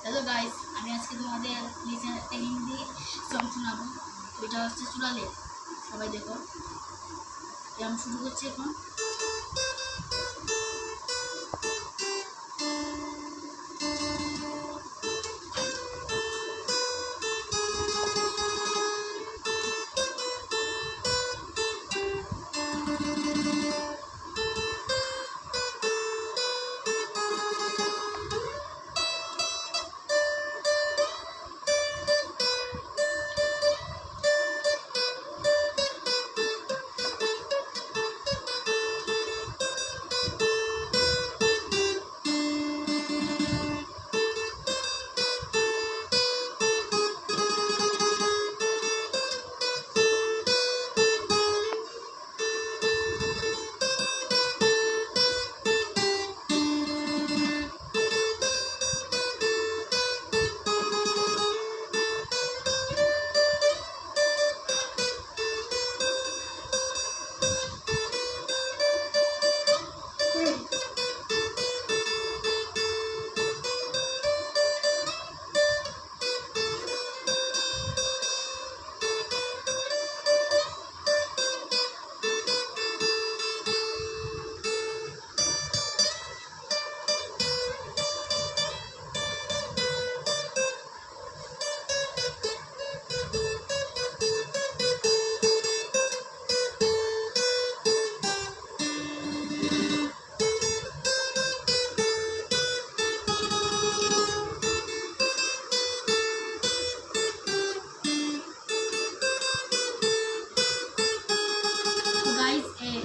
Hello guys, আমি আজকে তোমাদের লিসেন একটা হিন্দি সং শোনাবো। এটা হচ্ছে চুলালে। সবাই দেখো, আমি শুরু করছি এখন।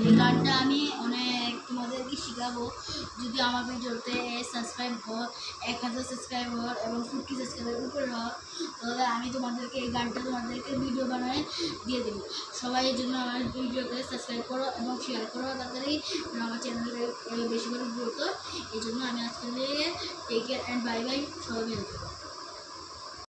এই গানটা আমি অনেক তোমাদেরকে শেখাবো। যদি আমার ভিডিওতে সাবস্ক্রাইব হয় 1000 সাবস্ক্রাইবার এবং 50 সাবস্ক্রাইবার উপরে হয়, তাহলে আমি তোমাদেরকে এই গানটা তোমাদেরকে ভিডিও বানায় দিয়ে দেবো। সবাই এই জন্য আমার ভিডিওতে সাবস্ক্রাইব করো এবং শেয়ার করো তাড়াতাড়ি, আমার চ্যানেলটা বেশি করে গ্রো করো। এই জন্য আমি আজকে take care and bye bye, সবাই ভালো থাকো।